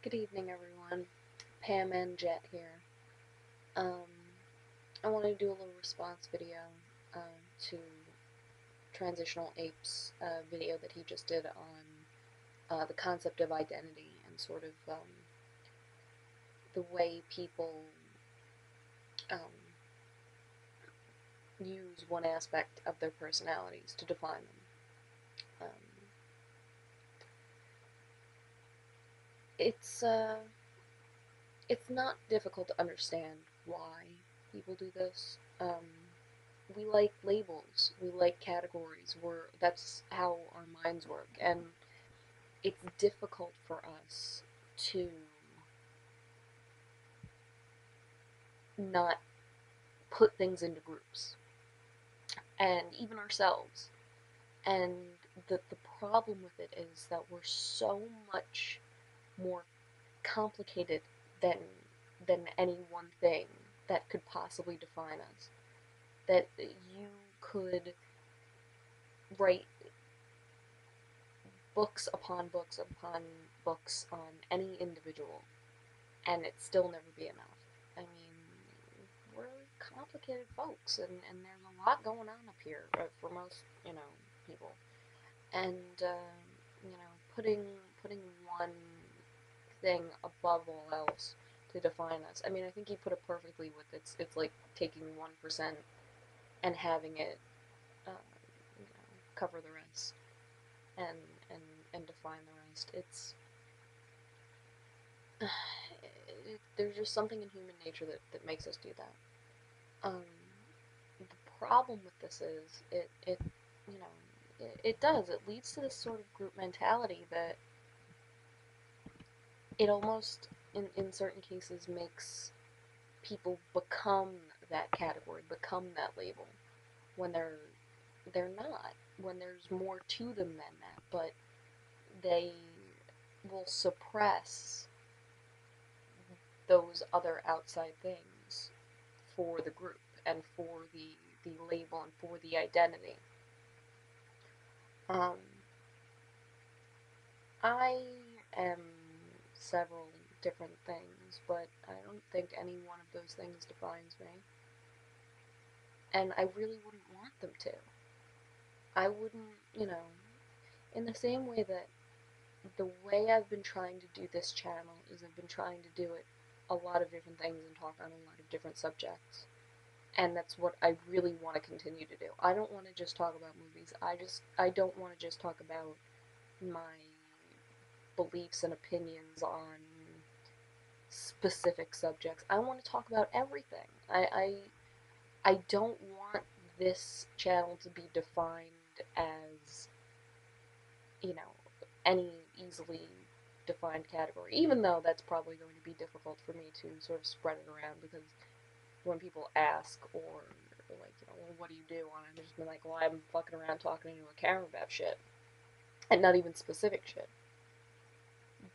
Good evening, everyone. Pam and Jet here. Um, I want to do a little response video to Transitional Apes video that he just did on the concept of identity and sort of the way people um, use one aspect of their personalities to define them. It's it's not difficult to understand why people do this. We like labels, we like categories. That's how our minds work, and it's difficult for us to not put things into groups, and even ourselves. And the problem with it is that we're so much more complicated than any one thing that could possibly define us. That you could write books upon books on any individual, and it still never be enough. I mean, we're complicated folks, and there's a lot going on up here for most, people. And putting one thing above all else to define us. I mean, I think he put it perfectly with it's like taking 1% and having it, cover the rest and and and define the rest. There's just something in human nature that makes us do that. The problem with this is you know it leads to this sort of group mentality that it almost in certain cases makes people become that category, become that label when they're not, when there's more to them than that, but they will suppress those other outside things for the group and for the label and for the identity. Um, I am several different things, but I don't think any one of those things defines me. And I really wouldn't want them to. I wouldn't, in the same way that the way I've been trying to do this channel is I've been trying to do it a lot of different things and talk on a lot of different subjects. And that's what I really want to continue to do. I don't want to just talk about movies. I don't want to just talk about my beliefs and opinions on specific subjects. I want to talk about everything. I don't want this channel to be defined as, you know, any easily defined category, even though that's probably going to be difficult for me to sort of spread it around because when people ask or like, well, what do you do? And I'm just been like, well, I'm fucking around talking into a camera about shit and not even specific shit.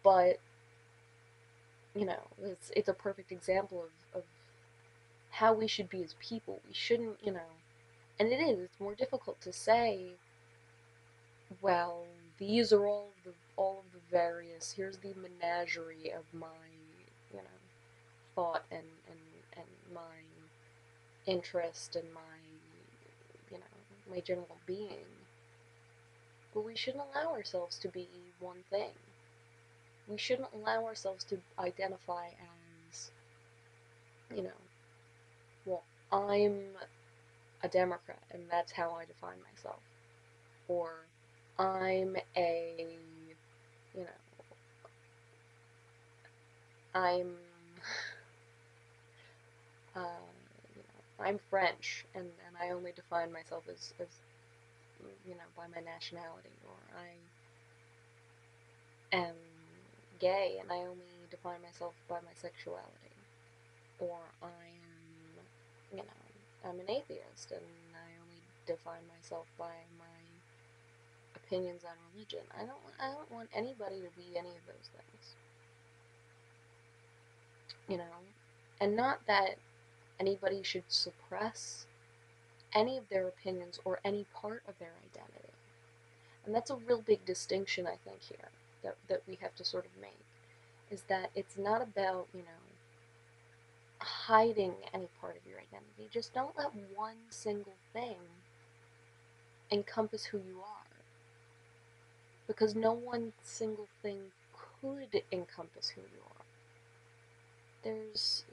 But it's a perfect example of how we should be as people. We shouldn't, and it is. It's more difficult to say, well, these are all of the various. Here's the menagerie of my, you know, thought and my interest and my general being. But we shouldn't allow ourselves to be one thing. We shouldn't allow ourselves to identify as, you know, well, I'm a Democrat and that's how I define myself. Or I'm you know, I'm, I'm French and I only define myself as, by my nationality. Or I am gay and I only define myself by my sexuality. Or I'm an atheist and I only define myself by my opinions on religion. I don't want anybody to be any of those things. You know? And not that anybody should suppress any of their opinions or any part of their identity. And that's a real big distinction, I think, here that we have to sort of make. is that it's not about, hiding any part of your identity. Just don't let one single thing encompass who you are. Because no one single thing could encompass who you are. There's,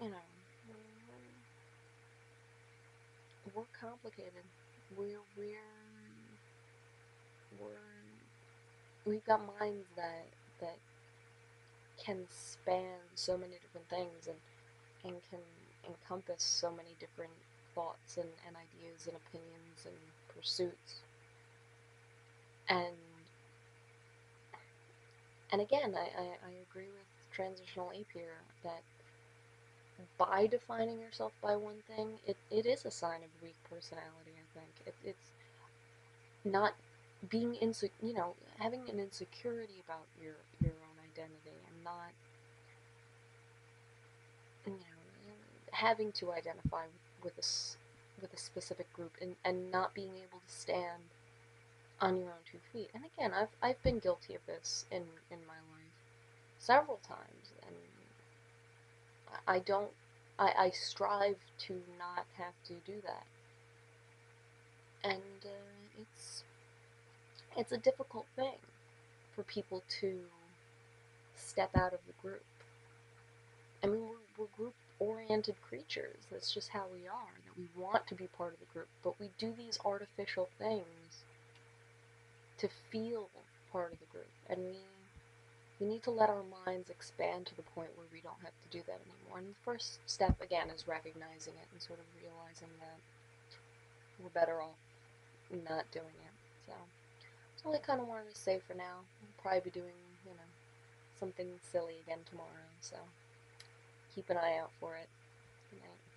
we're complicated. We're we've got minds that can span so many different things and can encompass so many different thoughts and ideas and opinions and pursuits. And and again, I agree with Transitional Ape here that by defining yourself by one thing, it is a sign of weak personality, I think. It's not being having an insecurity about your own identity and not, having to identify with a specific group and not being able to stand on your own 2 feet. And again, I've been guilty of this in my life several times, and I don't I strive to not have to do that. And it's a difficult thing for people to step out of the group. I mean, we're group oriented creatures. That's just how we are. That we want to be part of the group, but we do these artificial things to feel part of the group, and we need to let our minds expand to the point where we don't have to do that anymore. And the first step, again, is recognizing it and sort of realizing that we're better off not doing it. So that's all I kind of wanted to say for now. I'll probably be doing, something silly again tomorrow, so keep an eye out for it. Good night.